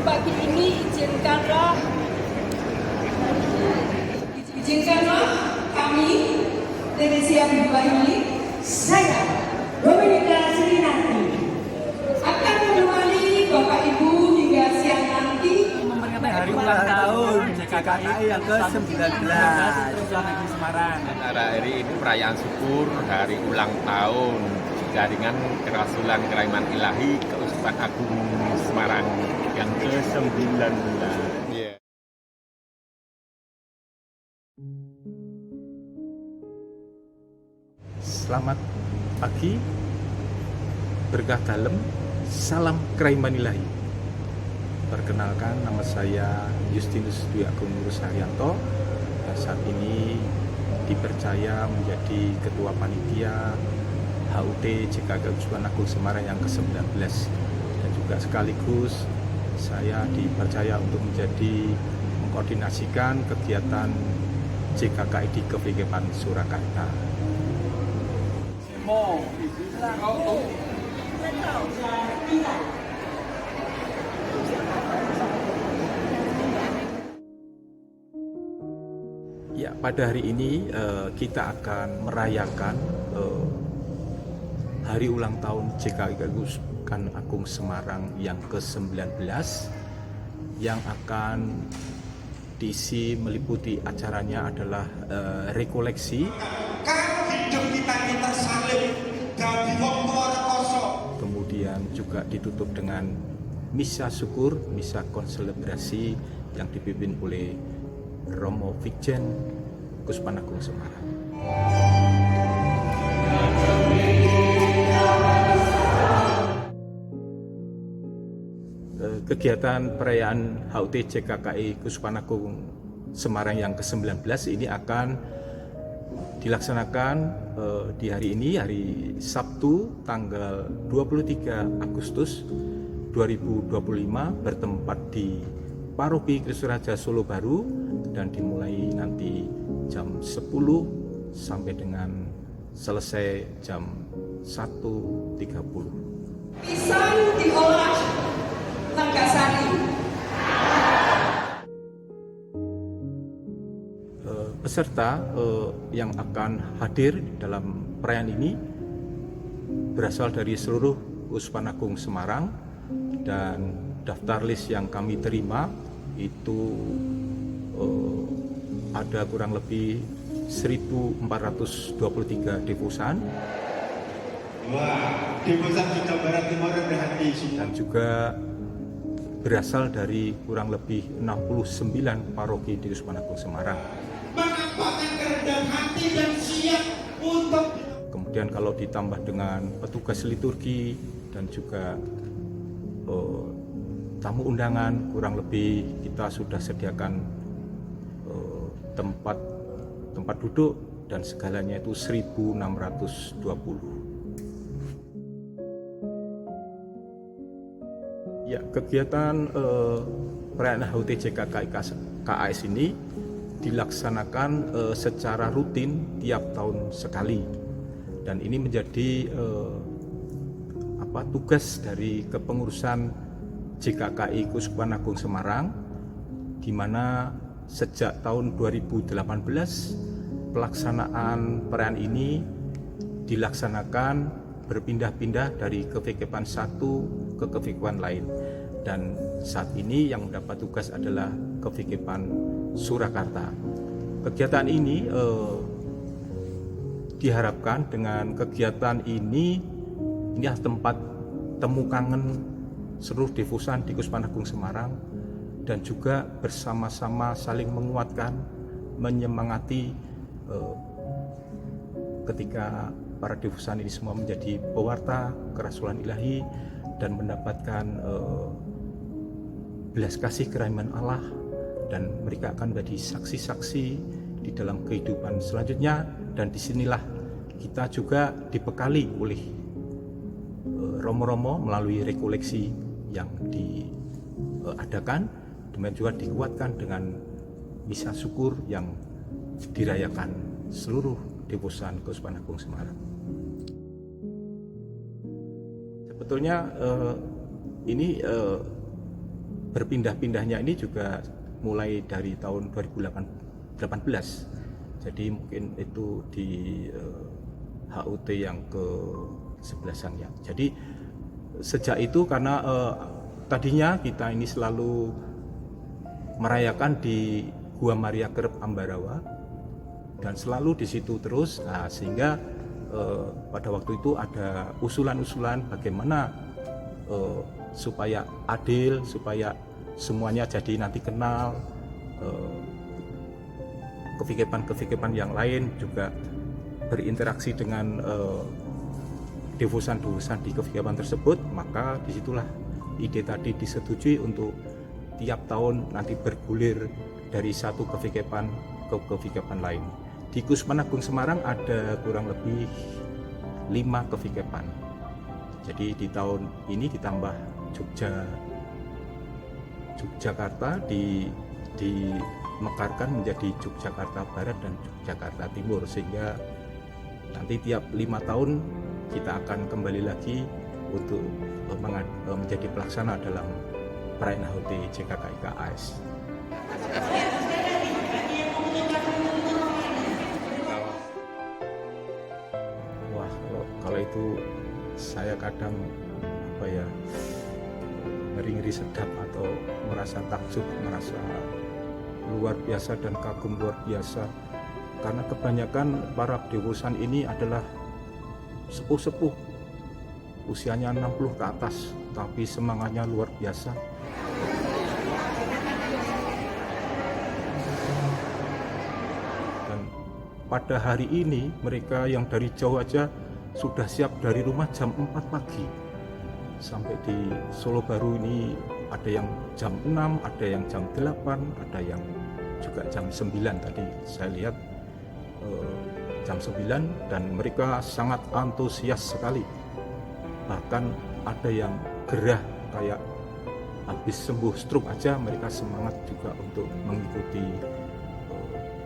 pagi ini izinkanlah kami Teresia Bibahi, saya Dominika Surinati akan menemani Bapak Ibu hingga siang nanti memperingati hari ulang tahun JKKI yang ke-19 Semarang. Acara hari ini perayaan syukur hari ulang tahun Jaringan Kerasulan Keraiman Ilahi Keuskupan Agung Semarang yang ke-19. Yeah. Selamat pagi, berkah dalem, salam Keraiman Ilahi. Perkenalkan, nama saya Justinus Dwi Agung Nurus Haryanto. Saat ini dipercaya menjadi Ketua Panitia HUT JKKI Keuskupan Agung Semarang yang ke-19, dan juga sekaligus saya dipercaya untuk menjadi mengkoordinasikan kegiatan JKKI di Kepikepan Surakarta. Ya, pada hari ini kita akan merayakan hari ulang tahun JKKI Keuskupan Agung Semarang yang ke-19 yang akan diisi meliputi acaranya adalah rekoleksi. Kemudian juga ditutup dengan misa syukur, misa konselebrasi yang dipimpin oleh Romo Vikjen Keuskupan Agung Semarang. Kegiatan perayaan HUT JKKI Keuskupan Agung Semarang yang ke-19 ini akan dilaksanakan di hari ini, hari Sabtu tanggal 23 Agustus 2025 bertempat di Paroki Kristus Raja Solo Baru dan dimulai nanti jam 10 sampai dengan selesai jam 1.30. pisang diolah Langgasari. Peserta yang akan hadir dalam perayaan ini berasal dari seluruh Keuskupan Agung Semarang, dan daftar list yang kami terima itu ada kurang lebih 1.423 devosan. Wah, devosan Jawa Barat Timur berhati. Dan juga berasal dari kurang lebih 69 paroki di Keuskupan Agung Semarang. Menampakkan kerendahan hati dan siap untuk. Kemudian kalau ditambah dengan petugas liturgi dan juga tamu undangan, kurang lebih kita sudah sediakan tempat duduk dan segalanya itu 1.620. Ya, kegiatan perayaan HUT JKKI KAS ini dilaksanakan secara rutin tiap tahun sekali, dan ini menjadi tugas dari kepengurusan JKKI Keuskupan Agung Semarang, di mana sejak tahun 2018 pelaksanaan perayaan ini dilaksanakan berpindah-pindah dari kepikepan satu ke kepikepan lain, dan saat ini yang mendapat tugas adalah kepikepan Surakarta. Kegiatan ini diharapkan dengan kegiatan ini tempat temu kangen seluruh devosan di Keuskupan Agung Semarang, dan juga bersama-sama saling menguatkan, menyemangati ketika para devosan ini semua menjadi pewarta kerasulan ilahi dan mendapatkan belas kasih kerahman Allah, dan mereka akan menjadi saksi-saksi di dalam kehidupan selanjutnya. Dan disinilah kita juga dibekali oleh romo-romo melalui rekoleksi yang diadakan, demikian juga dikuatkan dengan misa syukur yang dirayakan seluruh devosan Keuskupan Agung Semarang. Sebetulnya ini berpindah-pindahnya ini juga mulai dari tahun 2018. Jadi mungkin itu di HUT yang ke-11-an ya. Jadi sejak itu karena tadinya kita ini selalu merayakan di Gua Maria Kerep Ambarawa dan selalu di situ terus, nah, sehingga pada waktu itu ada usulan-usulan bagaimana supaya adil, supaya semuanya jadi nanti kenal, kevikepan yang lain juga berinteraksi dengan devosan-devosan di kevikepan tersebut. Maka disitulah ide tadi disetujui untuk tiap tahun nanti bergulir dari satu kevikepan ke kevikepan lain. Di Kusman Agung Semarang ada kurang lebih 5 kevikepan. Jadi di tahun ini ditambah Yogyakarta dimekarkan menjadi Yogyakarta Barat dan Yogyakarta Timur, sehingga nanti tiap 5 tahun kita akan kembali lagi untuk menjadi pelaksana dalam perayaan HUT JKKI KAS. Wah, kalau itu saya kadang ngeri-ngeri sedap atau merasa takjub, merasa luar biasa dan kagum luar biasa, karena kebanyakan para devosan ini adalah sepuh-sepuh, usianya 60 ke atas, tapi semangatnya luar biasa. Dan pada hari ini mereka yang dari jauh aja sudah siap dari rumah jam 4 pagi. Sampai di Solo Baru ini ada yang jam 6, ada yang jam 8, ada yang juga jam 9 tadi saya lihat jam 9, dan mereka sangat antusias sekali. Bahkan ada yang gerah kayak habis sembuh stroke aja, mereka semangat juga untuk mengikuti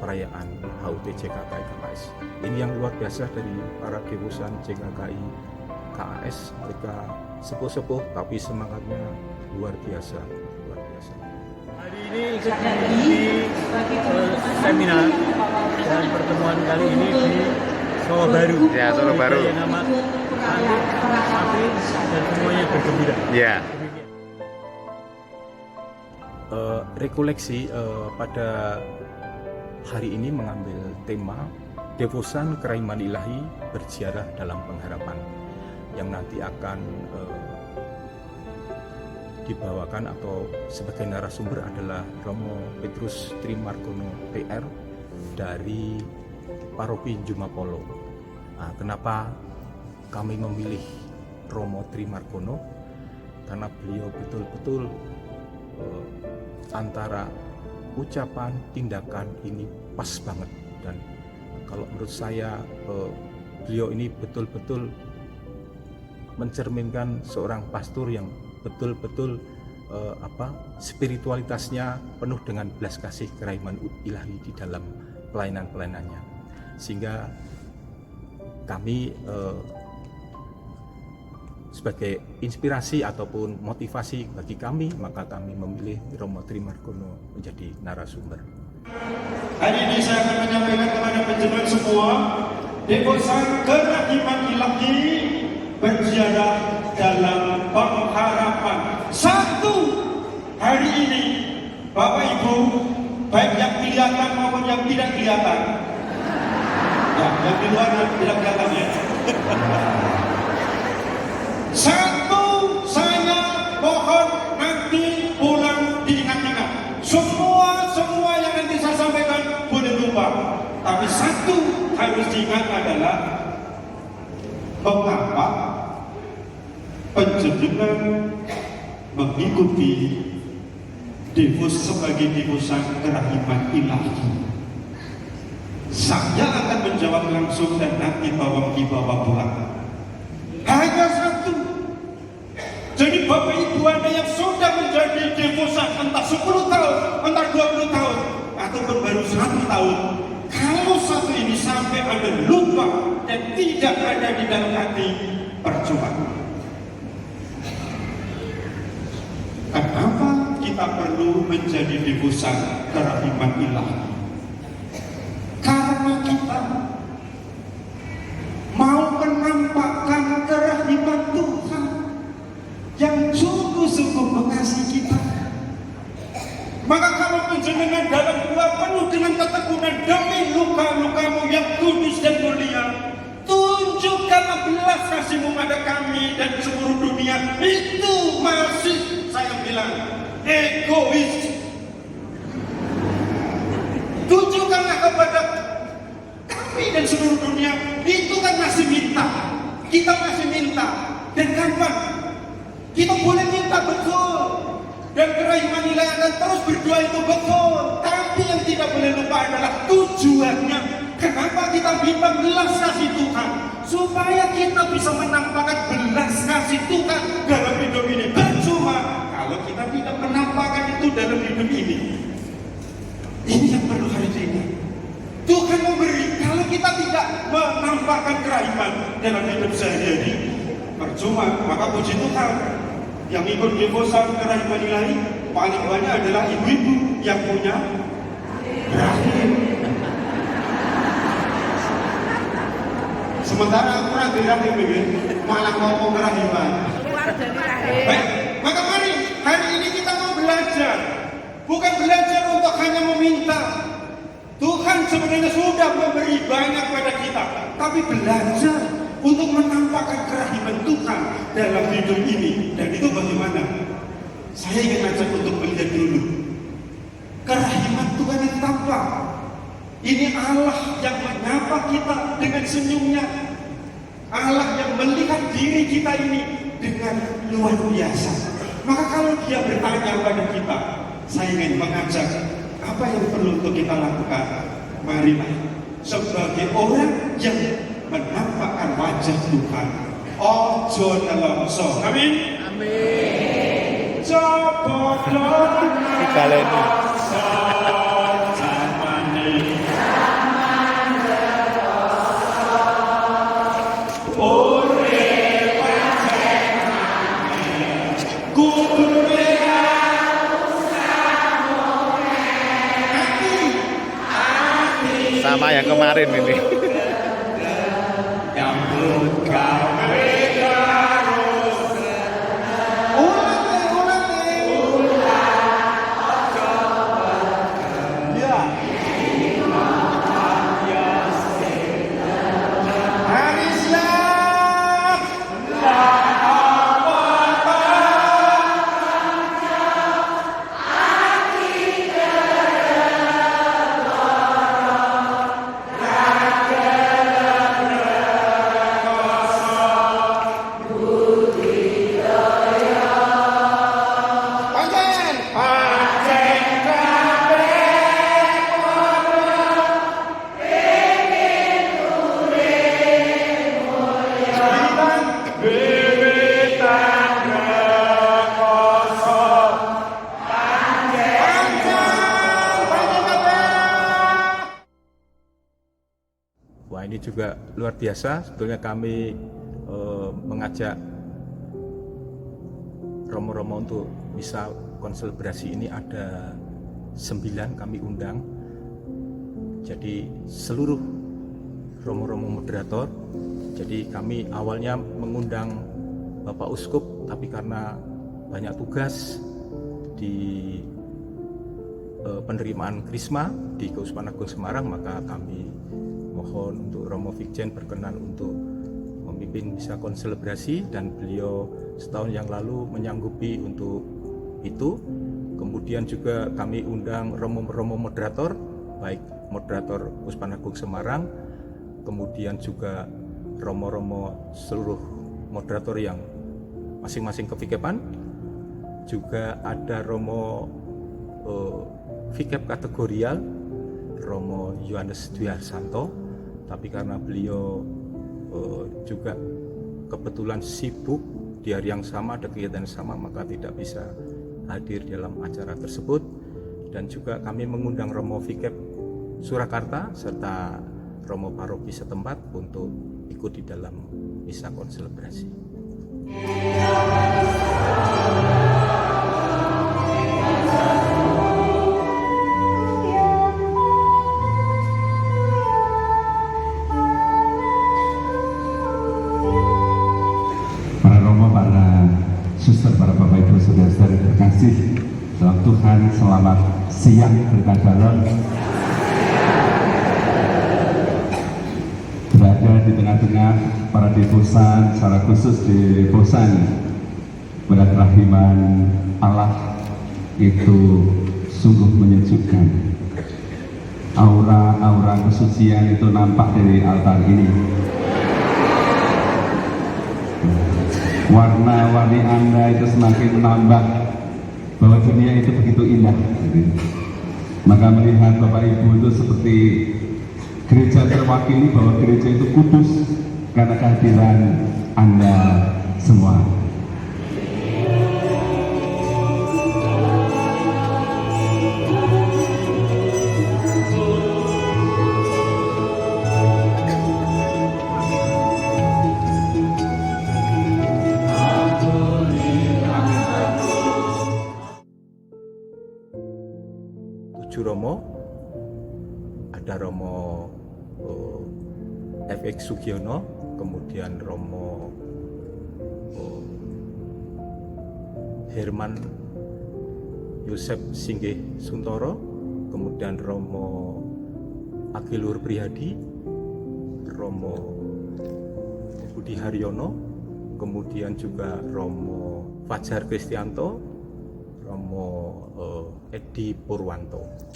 perayaan HUT JKKI KAS. Ini yang luar biasa dari para devosan JKKI KAS, mereka sepuh-sepuh tapi semangatnya luar biasa. Hari ini ikut mengikuti seminar dan pertemuan kali ini di Solo Baru. Ya, Solo Baru. Yang nama Api dan semuanya bergembira. Ya. Rekoleksi pada hari ini mengambil tema Devosan Keraiman Ilahi Berziarah dalam Pengharapan, yang nanti akan dibawakan atau sebagai narasumber adalah Romo Petrus Trimargono PR dari Paroki Jumapolo. Nah, kenapa kami memilih Romo Trimargono? Karena beliau betul-betul antara ucapan, tindakan ini pas banget, dan kalau menurut saya beliau ini betul-betul mencerminkan seorang pastor yang betul-betul spiritualitasnya penuh dengan belas kasih keraiman ilahi di dalam pelayanan-pelayanannya, sehingga kami sebagai inspirasi ataupun motivasi bagi kami, maka kami memilih Romo Trimargono menjadi narasumber. Hari ini saya akan menyampaikan kepada penjenengan semua devosan keraiman ilahi berziarah dalam pengharapan. Satu, hari ini Bapak Ibu, baik yang kelihatan maupun yang tidak kelihatan, ya, yang di luar tidak kelihatan ya. Satu, saya mohon nanti pulang diingat-ingat. Semua yang nanti saya sampaikan boleh lupa, tapi satu harus diingat adalah mengapa penjenengan mengikuti sebagai devosan keraiman ilahi. Saya akan menjawab langsung dan nanti dibawa pulang. Hanya satu. Jadi Bapak Ibu Anda yang sudah menjadi devosan entah 10 tahun, entah 20 tahun, ataupun baru 1 tahun, kalau satu ini sampai Anda lupa dan tidak ada di dalam hati, percuma. Kenapa kita kita perlu menjadi devosan kerahiman ilahi? Karena kita mau menampakkan kerahiman Tuhan yang sungguh-sungguh mengasihi kita. Maka kalau penjenengan dalam doa penuh dengan ketekunan demi luka-lukamu yang kudus dan mulia, tunjukkanlah belas kasih-Mu pada kami dan seluruh dunia. Itu masih, saya bilang, egois. Tunjukkanlah kepada kami dan seluruh dunia. Itu kan masih minta. Kita masih minta. Dan kapan? Kita boleh minta, betul. Dan kerahiman ilahi akan terus berdoa, itu betul. Tapi yang tidak boleh lupa adalah tujuannya. Kenapa kita minta belas kasih Tuhan? Supaya kita bisa menampakkan belas kasih Tuhan dalam hidup ini. Percuma kalau kita tidak menampakkan itu dalam hidup ini. Ini yang perlu hari ini. Tuhan memberi. Kalau kita tidak menampakkan kerahiman dalam hidup sehari-hari, percuma. Maka puji Tuhan, yang ikut devosan kerahiman ilahi paling banyak adalah ibu-ibu yang punya rahim. Sementara aku ragu rahim ini malah ngomong kerahiman. Baik, maka mari hari ini kita mau belajar, bukan belajar untuk hanya meminta. Tuhan sebenarnya sudah memberi banyak pada kita, tapi belajar untuk menampakkan kerahiman Tuhan dalam hidup ini. Dan itu bagaimana? Saya ingin ajak untuk melihat dulu kerahiman Tuhan yang tampak. Ini Allah yang menyapa kita dengan senyumnya, Allah yang melihat diri kita ini dengan luar biasa. Maka kalau Dia bertanya pada kita, saya ingin mengajak, apa yang perlu untuk kita lakukan? Marilah sebagai orang yang menampakkan wajah Tuhan, ojo nelongso. Amin. Amin. Coba Dibaleni. Sama yang kemarin ini. Wah, ini juga luar biasa. Sebetulnya kami mengajak romo-romo untuk bisa konselebrasi ini ada 9 kami undang. Jadi seluruh romo-romo moderator. Jadi kami awalnya mengundang Bapak Uskup, tapi karena banyak tugas di penerimaan Krisma di Keuskupan Agung Semarang, maka kami mohon untuk Romo Vikjen berkenan untuk memimpin misa konselebrasi, dan beliau setahun yang lalu menyanggupi untuk itu. Kemudian juga kami undang romo-romo moderator, baik moderator Keuskupan Agung Semarang, kemudian juga romo-romo seluruh moderator yang masing-masing kevikepan. Juga ada romo vikep kategorial, Romo Yohanes Dwi Harsanto, tapi karena beliau juga kebetulan sibuk di hari yang sama, ada kegiatan yang sama, maka tidak bisa hadir dalam acara tersebut. Dan juga kami mengundang Romo Vikep Surakarta serta Romo Paroki setempat untuk ikut di dalam misa konselebrasi. dalam Tuhan, selamat siang Berkat Shalom. Berada di tengah-tengah para devosan, secara khusus devosan berat rahiman Allah itu sungguh menyejukkan. Aura-aura kesucian itu nampak dari altar ini. Warna-warni Anda itu semakin menambah bahwa dunia itu begitu indah. Maka melihat Bapak Ibu itu seperti gereja terwakili bahwa gereja itu kudus karena kehadiran Anda semua. Romo, ada Romo FX Sugiono, kemudian Romo Herman Yosep Singgih Suntoro, kemudian Romo Agilur Prihadi, Romo Budi Haryono, kemudian juga Romo Fajar Kristianto, Romo Edi Purwanto.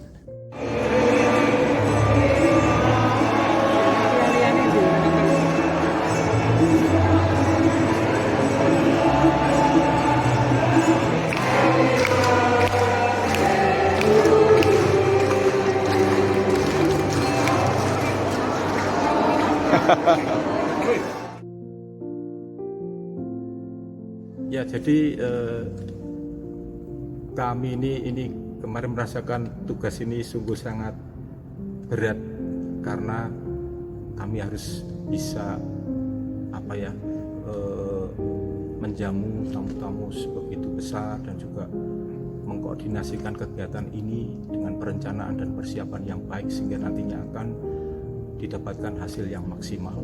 Ya, jadi kami ini kemarin merasakan tugas ini sungguh sangat berat karena kami harus bisa menjamu tamu-tamu sebegitu besar dan juga mengkoordinasikan kegiatan ini dengan perencanaan dan persiapan yang baik sehingga nantinya akan didapatkan hasil yang maksimal.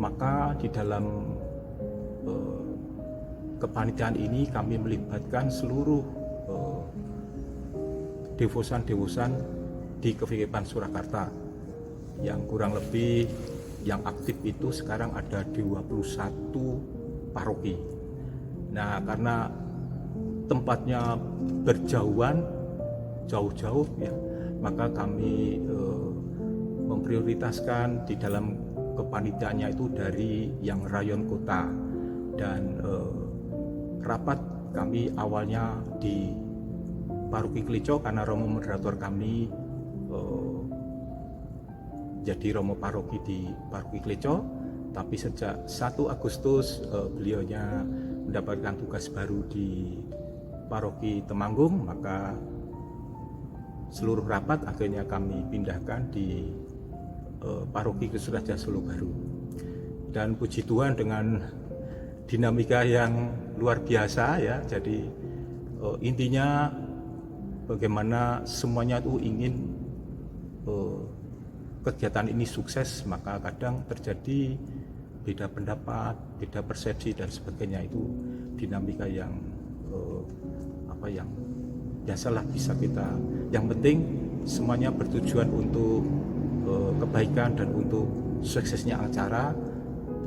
Maka di dalam kepanitiaan ini kami melibatkan seluruh devosan-devosan di KVKPAN Surakarta yang kurang lebih yang aktif itu sekarang ada 21 paroki. Nah, karena tempatnya berjauhan, jauh-jauh ya, maka kami memprioritaskan di dalam kepanitiaannya itu dari yang rayon kota dan rapat kami awalnya di Paroki Klico karena Romo moderator kami jadi Romo Paroki di Paroki Klico, tapi sejak 1 Agustus beliaunya mendapatkan tugas baru di Paroki Temanggung, maka seluruh rapat akhirnya kami pindahkan di Paroki Kristus Raja Solo Baru. Dan puji Tuhan dengan dinamika yang luar biasa ya, jadi intinya bagaimana semuanya itu ingin kegiatan ini sukses, maka kadang terjadi beda pendapat, beda persepsi dan sebagainya. Itu dinamika yang yang biasalah bisa kita. Yang penting semuanya bertujuan untuk kebaikan dan untuk suksesnya acara.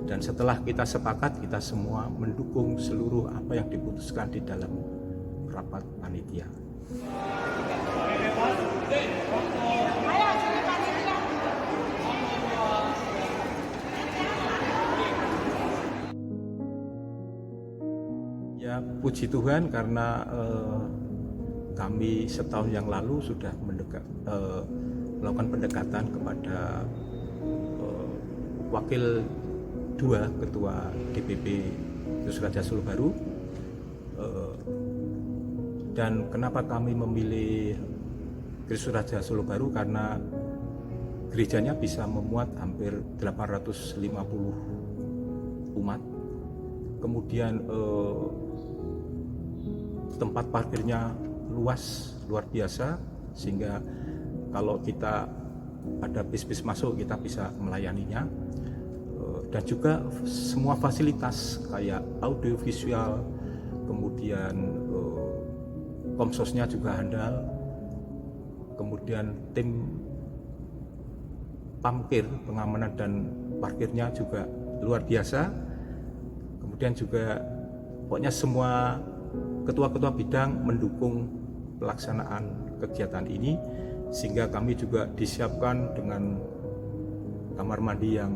Dan setelah kita sepakat, kita semua mendukung seluruh apa yang diputuskan di dalam rapat panitia. Ya, puji Tuhan karena kami setahun yang lalu sudah melakukan pendekatan kepada wakil 2 ketua DPP Kristus Raja Solo Baru. Dan kenapa kami memilih Kristus Raja Solo Baru? Karena gerejanya bisa memuat hampir 850 umat. Kemudian tempat parkirnya luas, luar biasa, sehingga kalau kita ada bis-bis masuk kita bisa melayaninya. Dan juga semua fasilitas kayak audiovisual, kemudian Komsosnya juga handal, kemudian tim pamkir, pengamanan dan parkirnya juga luar biasa. Kemudian juga pokoknya semua ketua-ketua bidang mendukung pelaksanaan kegiatan ini, sehingga kami juga disiapkan dengan kamar mandi yang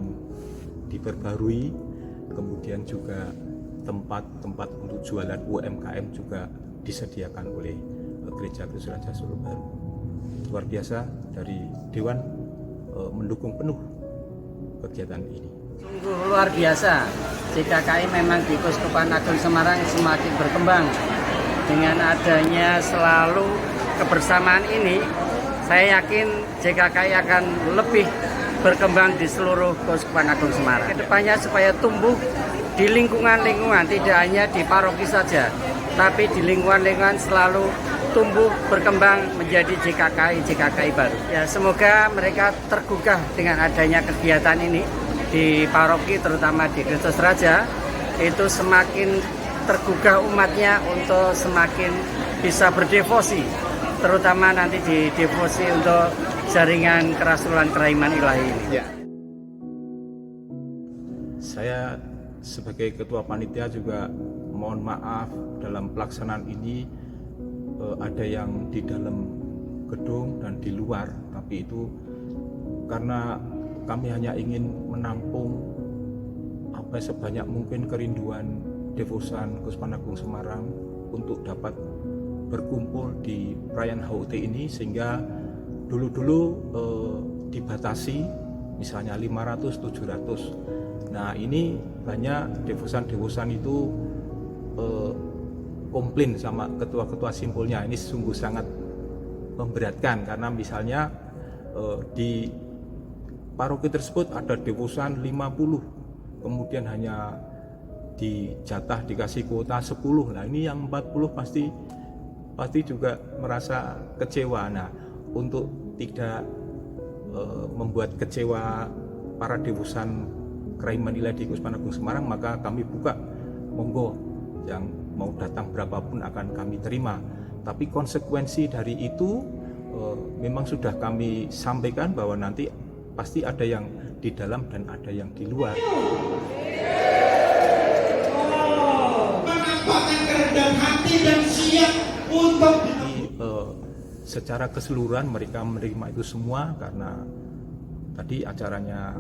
diperbarui, kemudian juga tempat-tempat untuk jualan UMKM juga disediakan oleh Gereja Kristus Raja Solo Baru. Luar biasa dari Dewan mendukung penuh kegiatan ini. Sungguh luar biasa, JKKI memang di Keuskupan Agung Semarang semakin berkembang. Dengan adanya selalu kebersamaan ini, saya yakin JKKI akan lebih berkembang di seluruh Keuskupan Agung Semarang. Kedepannya supaya tumbuh di lingkungan-lingkungan, tidak hanya di paroki saja, tapi di lingkungan-lingkungan selalu tumbuh berkembang menjadi JKKI baru. Ya, semoga mereka tergugah dengan adanya kegiatan ini di paroki, terutama di Kristus Raja, itu semakin tergugah umatnya untuk semakin bisa berdevosi, terutama nanti di devosi untuk jaringan kerasulan Keraiman Ilahi ini. Ya. Saya sebagai ketua panitia juga mohon maaf dalam pelaksanaan ini ada yang di dalam gedung dan di luar, tapi itu karena kami hanya ingin menampung sebanyak mungkin kerinduan devosan Keuskupan Agung Semarang untuk dapat berkumpul di perayaan HUT ini, sehingga dulu-dulu dibatasi misalnya 500-700. Nah, ini banyak devosan-devosan itu komplain sama ketua-ketua simpulnya. Ini sungguh sangat memberatkan karena misalnya di paroki tersebut ada devosan 50, kemudian hanya dijatah dikasih kuota 10. Nah, ini yang 40 pasti juga merasa kecewa. Nah, untuk tidak membuat kecewa para devosan Keraiman Ilahi di Keuskupan Agung Semarang, maka kami buka, monggo yang mau datang berapapun akan kami terima. Tapi konsekuensi dari itu memang sudah kami sampaikan bahwa nanti pasti ada yang di dalam dan ada yang di luar. Menampakkan kerendahan hati dan siap untuk secara keseluruhan mereka menerima itu semua, karena tadi acaranya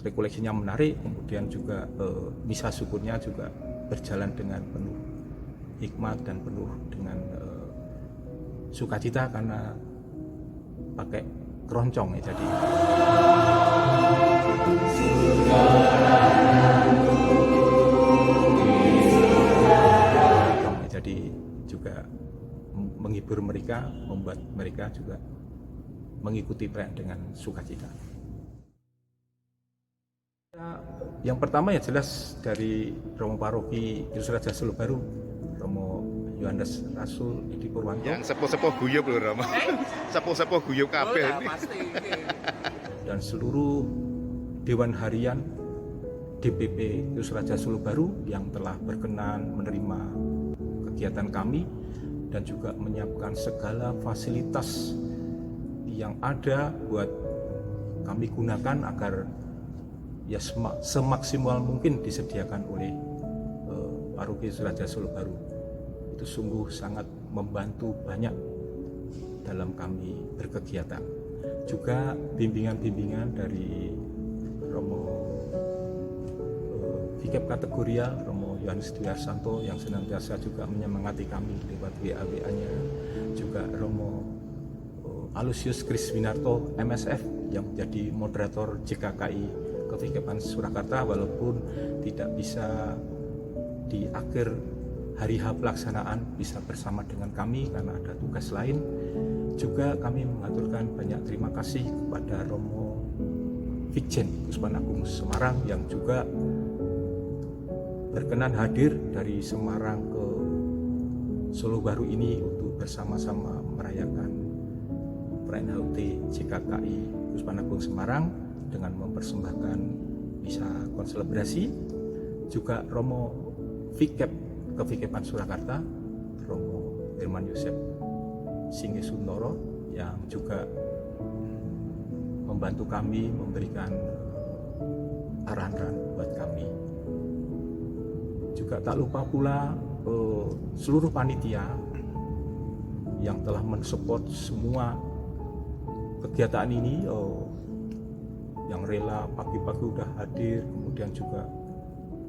rekoleksinya menarik, kemudian juga misa syukurnya juga berjalan dengan penuh hikmat dan penuh dengan sukacita karena pakai keroncong ya. Jadi juga menghibur mereka, membuat mereka juga mengikuti perayaan dengan sukacita. Yang pertama ya jelas dari Romo Paroki Kristus Raja Solo Baru, Romo Yohanes Rasul Edi Purwanto. Yang sepuh-sepuh guyub lho, Romo. Sepuh-sepuh guyub kabeh ini. Dan seluruh Dewan Harian DPP Kristus Raja Solo Baru yang telah berkenan menerima kegiatan kami dan juga menyiapkan segala fasilitas yang ada buat kami gunakan agar ya semaksimal mungkin disediakan oleh Paroki Kristus Raja Solo Baru. Itu sungguh sangat membantu banyak dalam kami berkegiatan. Juga bimbingan-bimbingan dari Romo Vikep Kategorial, Romo Yohanes Dwi Harsanto yang senantiasa juga menyemangati kami lewat WA-WA-nya. Juga Romo Alusius Kriswinarto MSF yang menjadi moderator JKKI Kevikepan Surakarta, walaupun tidak bisa di akhir hari H pelaksanaan bisa bersama dengan kami karena ada tugas lain. Juga kami mengaturkan banyak terima kasih kepada Romo Vikjen Keuskupan Agung Semarang yang juga berkenan hadir dari Semarang ke Solo Baru ini untuk bersama-sama merayakan perayaan HUT JKKI Keuskupan Agung Semarang dengan mempersembahkan misa konselebrasi. Juga Romo Vikep Kevikepan Surakarta, Romo Herman Yosef Singgesuntoro yang juga membantu kami, memberikan arahan buat kami. Juga tak lupa pula seluruh panitia yang telah mensupport semua kegiatan ini, yang rela pagi-pagi udah hadir, kemudian juga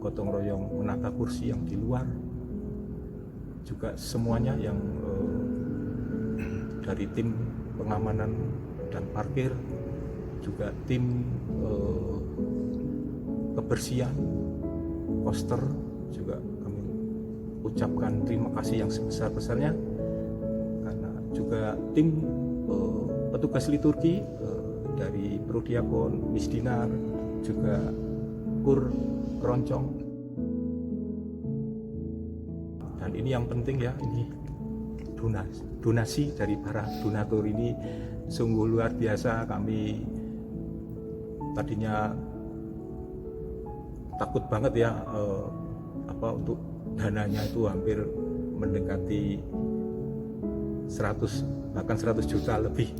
gotong royong menata kursi yang di luar, juga semuanya yang dari tim pengamanan dan parkir, juga tim kebersihan, poster, juga kami ucapkan terima kasih yang sebesar-besarnya, karena juga tim petugas liturgi dari Prodiakon, Misdinar, juga Kur Keroncong. Dan ini yang penting ya, ini donasi dari para donatur ini sungguh luar biasa. Kami tadinya takut banget ya, untuk dananya itu hampir mendekati 100 bahkan 100 juta lebih.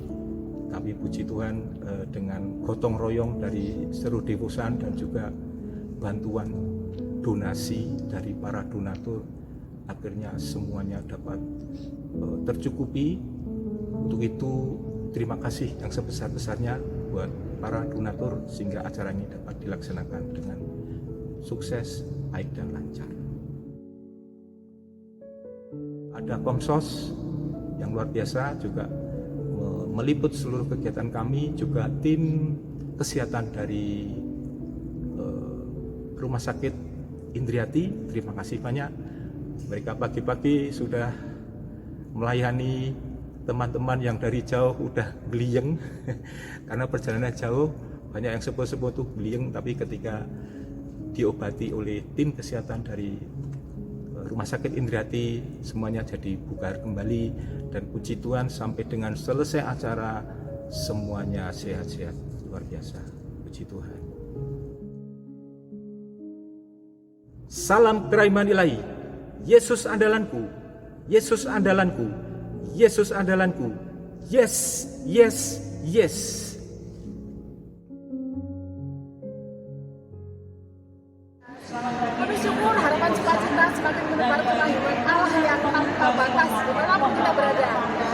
Tapi puji Tuhan, dengan gotong royong dari seluruh devosan dan juga bantuan donasi dari para donatur, akhirnya semuanya dapat tercukupi. Untuk itu terima kasih yang sebesar-besarnya buat para donatur, sehingga acara ini dapat dilaksanakan dengan sukses, baik dan lancar. Ada Komsos yang luar biasa juga meliput seluruh kegiatan kami, juga tim kesehatan dari Rumah Sakit Indriati, terima kasih banyak. Mereka pagi-pagi sudah melayani teman-teman yang dari jauh udah beliyeng karena perjalanan jauh, banyak yang sepuh-sepuh tuh beliyeng, tapi ketika diobati oleh tim kesehatan dari Rumah Sakit Indriati, semuanya jadi bugar kembali. Dan puji Tuhan, sampai dengan selesai acara semuanya sehat-sehat, luar biasa, puji Tuhan. Salam kerahiman ilahi. Yesus andalanku, Yesus andalanku, Yesus andalanku. Yes, yes, yes. Kami syukur harapan cita-cita semakin menebar kemahiran Allah yang tanpa batas dimanapun kita berada.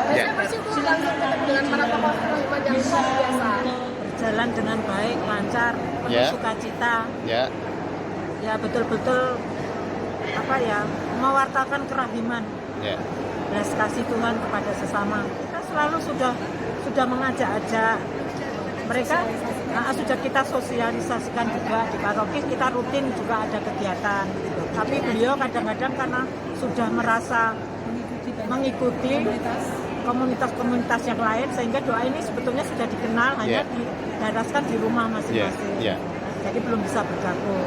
Dan saya bersyukur langsung ketemu dengan para tokoh kemahiran yang luar biasa. Berjalan dengan baik, lancar, penuh sukacita. Ya betul-betul mewartakan kerahiman. Belas kasih Tuhan kepada sesama. Kita selalu sudah mengajak-ajak mereka, sudah kita sosialisasikan juga di paroki, kita rutin juga ada kegiatan. Tapi beliau kadang-kadang karena sudah merasa mengikuti komunitas-komunitas yang lain, sehingga doa ini sebetulnya sudah dikenal, hanya didaraskan di rumah masing-masing. Jadi belum bisa bergabung.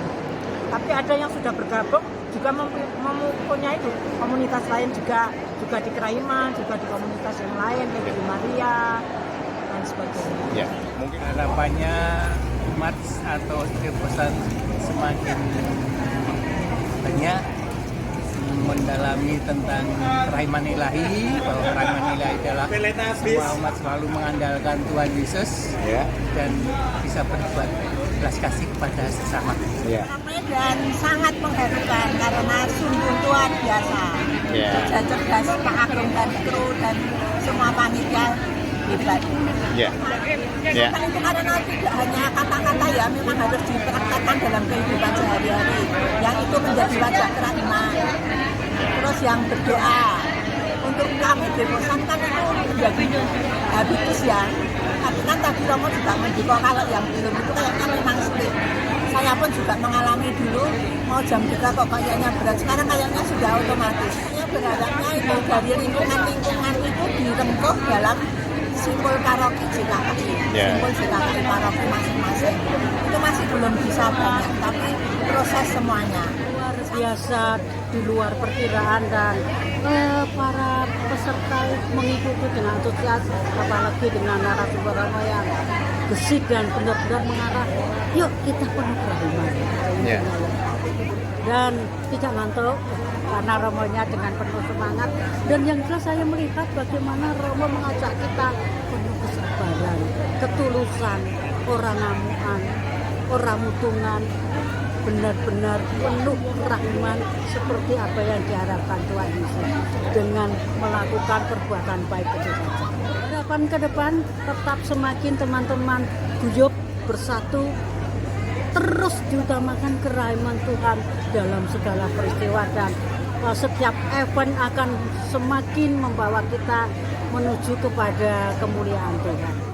Tapi ada yang sudah bergabung, juga mempunyai komunitas lain juga di Keraiman, juga di komunitas yang lain, kayak di Maria dan sebagainya. Mungkin harapannya umat atau devosan semakin banyak mendalami tentang kerahiman ilahi, bahwa kerahiman ilahi adalah semua umat selalu mengandalkan Tuhan Yesus dan bisa berbuat belas kasih kepada sesama. Dan sangat mengharukan karena sungguh luar biasa. Kerja cerdas Pak Agung dan kru dan semua panitia hebat. Itu karena tidak hanya kata-kata ya, memang harus dipraktekkan dalam kehidupan sehari-hari. Yang itu menjadi wajah kerahiman. Terus yang berdoa untuk kami devosan kan itu menjadi habitus ya. Tapi kan tadi Romo juga mendukung, kalau yang belum itu kayaknya memang sulit. Saya pun juga mengalami dulu, mau jam 3 kok kayaknya berat, sekarang kayaknya sudah otomatis. Saya berharapnya itu dari lingkungan itu direngkuh dalam simbol paroki JKKI. Simbol JKKI paroki masing-masing itu masih belum bisa banyak, tapi proses semuanya. Luar biasa, di luar perkiraan, dan para peserta mengikuti dengan antusias, apalagi dengan narasumber yang gesit dan benar-benar mengarah, yuk kita penuh kerahiman. Dan tidak ngantuk, karena Romonya dengan penuh semangat. Dan yang jelas saya melihat bagaimana Romo mengajak kita penuh kesabaran, ketulusan, orang amuan, orang mutungan, benar-benar penuh kerahiman seperti apa yang diharapkan Tuhan Yesus dengan melakukan perbuatan baik itu saja. Harapan ke depan tetap semakin teman-teman guyup bersatu, terus diutamakan kerahiman Tuhan dalam segala peristiwa, dan setiap event akan semakin membawa kita menuju kepada kemuliaan Tuhan.